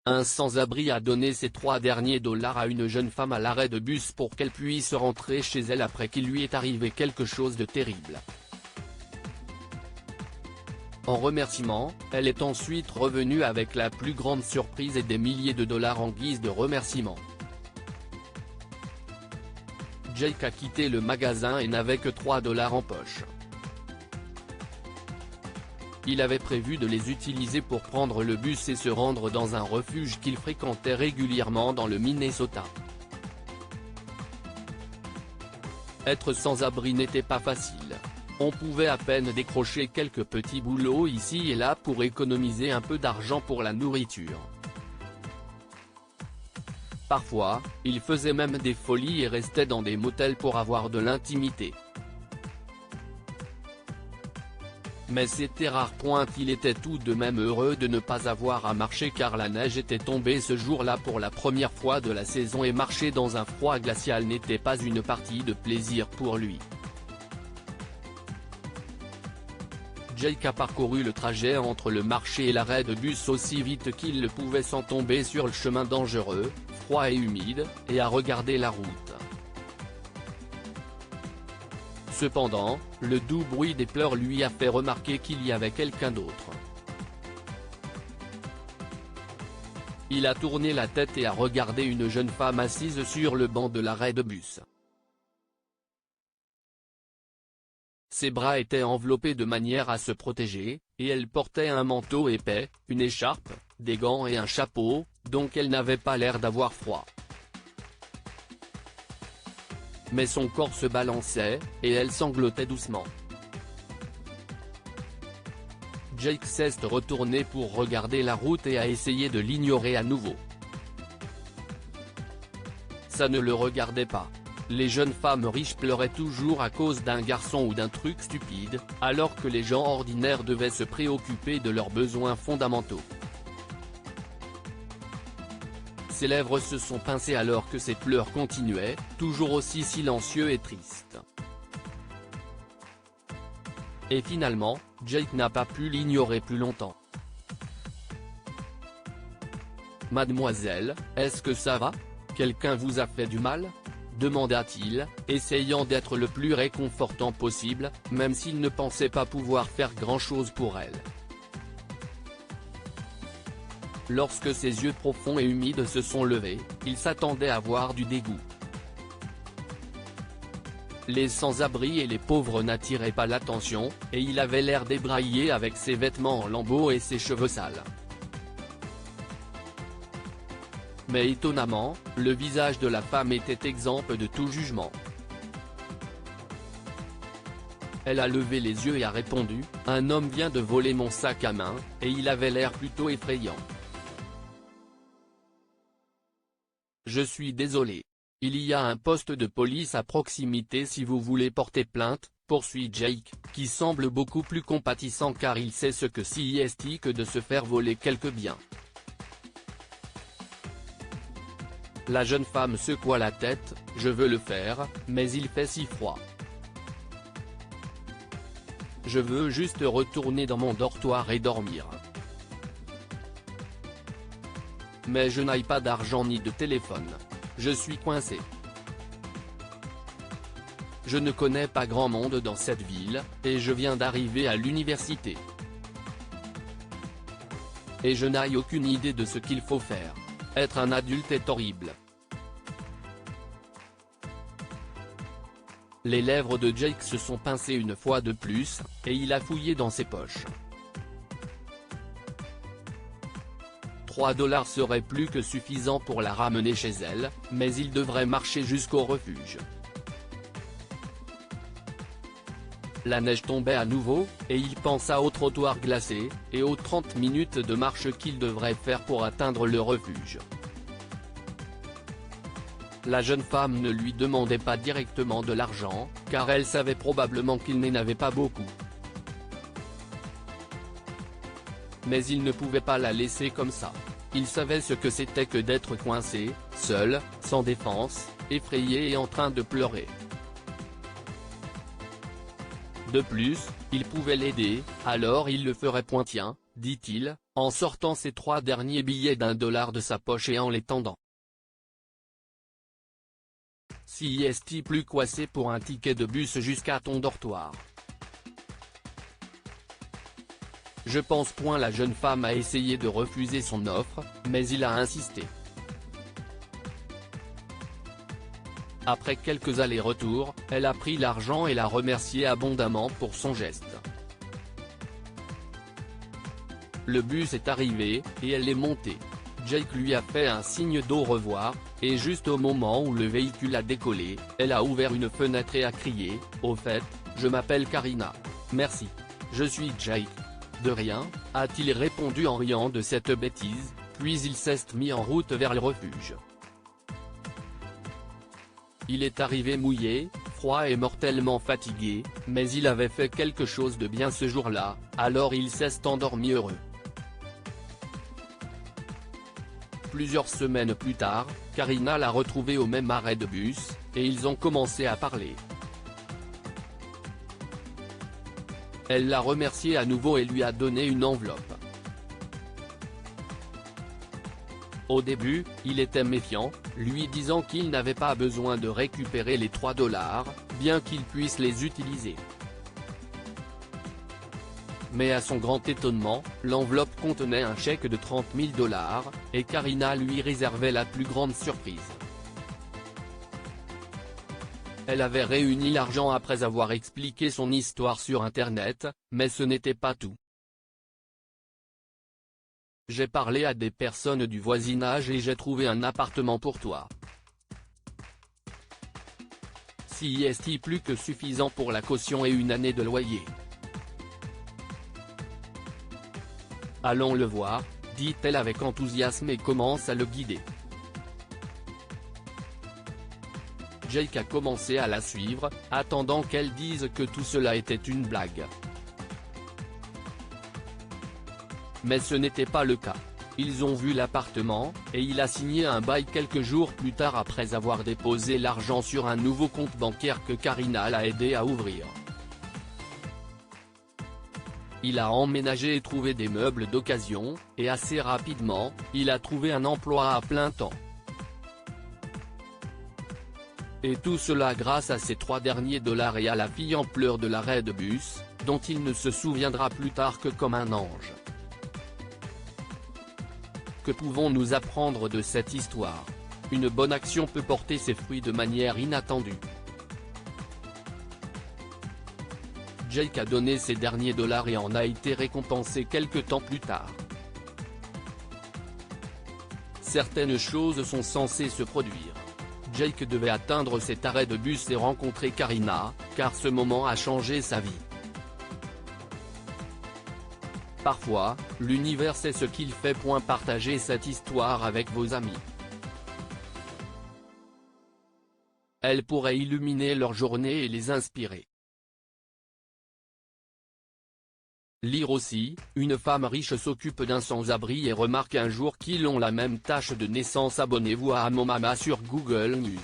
Un sans-abri a donné ses 3 derniers dollars à une jeune femme à l'arrêt de bus pour qu'elle puisse rentrer chez elle après qu'il lui est arrivé quelque chose de terrible. En remerciement, elle est ensuite revenue avec la plus grande surprise et des milliers de dollars en guise de remerciement. Jake a quitté le magasin et n'avait que 3 dollars en poche. Il avait prévu de les utiliser pour prendre le bus et se rendre dans un refuge qu'il fréquentait régulièrement dans le Minnesota. Être sans abri n'était pas facile. On pouvait à peine décrocher quelques petits boulots ici et là pour économiser un peu d'argent pour la nourriture. Parfois, il faisait même des folies et restait dans des motels pour avoir de l'intimité. Mais c'était rare. Il était tout de même heureux de ne pas avoir à marcher car la neige était tombée ce jour-là pour la première fois de la saison et marcher dans un froid glacial n'était pas une partie de plaisir pour lui. Jake a parcouru le trajet entre le marché et l'arrêt de bus aussi vite qu'il le pouvait sans tomber sur le chemin dangereux, froid et humide, et a regardé la route. Cependant, le doux bruit des pleurs lui a fait remarquer qu'il y avait quelqu'un d'autre. Il a tourné la tête et a regardé une jeune femme assise sur le banc de l'arrêt de bus. Ses bras étaient enveloppés de manière à se protéger, et elle portait un manteau épais, une écharpe, des gants et un chapeau, donc elle n'avait pas l'air d'avoir froid. Mais son corps se balançait, et elle sanglotait doucement. Jake s'est retourné pour regarder la route et a essayé de l'ignorer à nouveau. Ça ne le regardait pas. Les jeunes femmes riches pleuraient toujours à cause d'un garçon ou d'un truc stupide, alors que les gens ordinaires devaient se préoccuper de leurs besoins fondamentaux. Ses lèvres se sont pincées alors que ses pleurs continuaient, toujours aussi silencieux et tristes. Et finalement, Jake n'a pas pu l'ignorer plus longtemps. « Mademoiselle, est-ce que ça va? Quelqu'un vous a fait du mal ?» demanda-t-il, essayant d'être le plus réconfortant possible, même s'il ne pensait pas pouvoir faire grand-chose pour elle. Lorsque ses yeux profonds et humides se sont levés, il s'attendait à voir du dégoût. Les sans-abri et les pauvres n'attiraient pas l'attention, et il avait l'air débraillé avec ses vêtements en lambeaux et ses cheveux sales. Mais étonnamment, le visage de la femme était exempt de tout jugement. Elle a levé les yeux et a répondu, « Un homme vient de voler mon sac à main, et il avait l'air plutôt effrayant. Je suis désolé. Il y a un poste de police à proximité si vous voulez porter plainte, » poursuit Jake, qui semble beaucoup plus compatissant car il sait ce que c'est que de se faire voler quelques biens. La jeune femme secoua la tête, « Je veux le faire, mais il fait si froid. Je veux juste retourner dans mon dortoir et dormir. Mais je n'ai pas d'argent ni de téléphone. Je suis coincé. Je ne connais pas grand monde dans cette ville, et je viens d'arriver à l'université. Et je n'ai aucune idée de ce qu'il faut faire. Être un adulte est horrible. » Les lèvres de Jake se sont pincées une fois de plus, et il a fouillé dans ses poches. 3 dollars seraient plus que suffisants pour la ramener chez elle, mais il devrait marcher jusqu'au refuge. La neige tombait à nouveau, et il pensa au trottoir glacé, et aux 30 minutes de marche qu'il devrait faire pour atteindre le refuge. La jeune femme ne lui demandait pas directement de l'argent, car elle savait probablement qu'il n'en avait pas beaucoup. Mais il ne pouvait pas la laisser comme ça. Il savait ce que c'était que d'être coincé, seul, sans défense, effrayé et en train de pleurer. De plus, il pouvait l'aider, alors il le ferait. Tiens, dit-il, en sortant ses 3 derniers billets d'1$ de sa poche et en les tendant. Si est plus coincé pour un ticket de bus jusqu'à ton dortoir. Je pense point. La jeune femme a essayé de refuser son offre, mais il a insisté. Après quelques allers-retours, elle a pris l'argent et l'a remercié abondamment pour son geste. Le bus est arrivé, et elle est montée. Jake lui a fait un signe d'au revoir, et juste au moment où le véhicule a décollé, elle a ouvert une fenêtre et a crié « Au fait, je m'appelle Karina. Merci. Je suis Jake. » « De rien », a-t-il répondu en riant de cette bêtise, puis il s'est mis en route vers le refuge. Il est arrivé mouillé, froid et mortellement fatigué, mais il avait fait quelque chose de bien ce jour-là, alors il s'est endormi heureux. Plusieurs semaines plus tard, Karina l'a retrouvé au même arrêt de bus, et ils ont commencé à parler. Elle l'a remercié à nouveau et lui a donné une enveloppe. Au début, il était méfiant, lui disant qu'il n'avait pas besoin de récupérer les 3$, bien qu'il puisse les utiliser. Mais à son grand étonnement, l'enveloppe contenait un chèque de 30 000$, et Karina lui réservait la plus grande surprise. Elle avait réuni l'argent après avoir expliqué son histoire sur Internet, mais ce n'était pas tout. J'ai parlé à des personnes du voisinage et j'ai trouvé un appartement pour toi. Si est plus que suffisant pour la caution et une année de loyer. Allons le voir, dit-elle avec enthousiasme et commence à le guider. Jake a commencé à la suivre, attendant qu'elle dise que tout cela était une blague. Mais ce n'était pas le cas. Ils ont vu l'appartement, et il a signé un bail quelques jours plus tard après avoir déposé l'argent sur un nouveau compte bancaire que Karina l'a aidé à ouvrir. Il a emménagé et trouvé des meubles d'occasion, et assez rapidement, il a trouvé un emploi à plein temps. Et tout cela grâce à ces 3 derniers dollars et à la fille en pleurs de l'arrêt de bus, dont il ne se souviendra plus tard que comme un ange. Que pouvons-nous apprendre de cette histoire? Une bonne action peut porter ses fruits de manière inattendue. Jake a donné ses derniers dollars et en a été récompensé quelque temps plus tard. Certaines choses sont censées se produire. Jake devait atteindre cet arrêt de bus et rencontrer Karina, car ce moment a changé sa vie. Parfois, l'univers sait ce qu'il fait. Partagez cette histoire avec vos amis. Elle pourrait illuminer leur journée et les inspirer. Lire aussi, une femme riche s'occupe d'un sans-abri et remarque un jour qu'ils ont la même tâche de naissance. Abonnez-vous à Amomama sur Google News.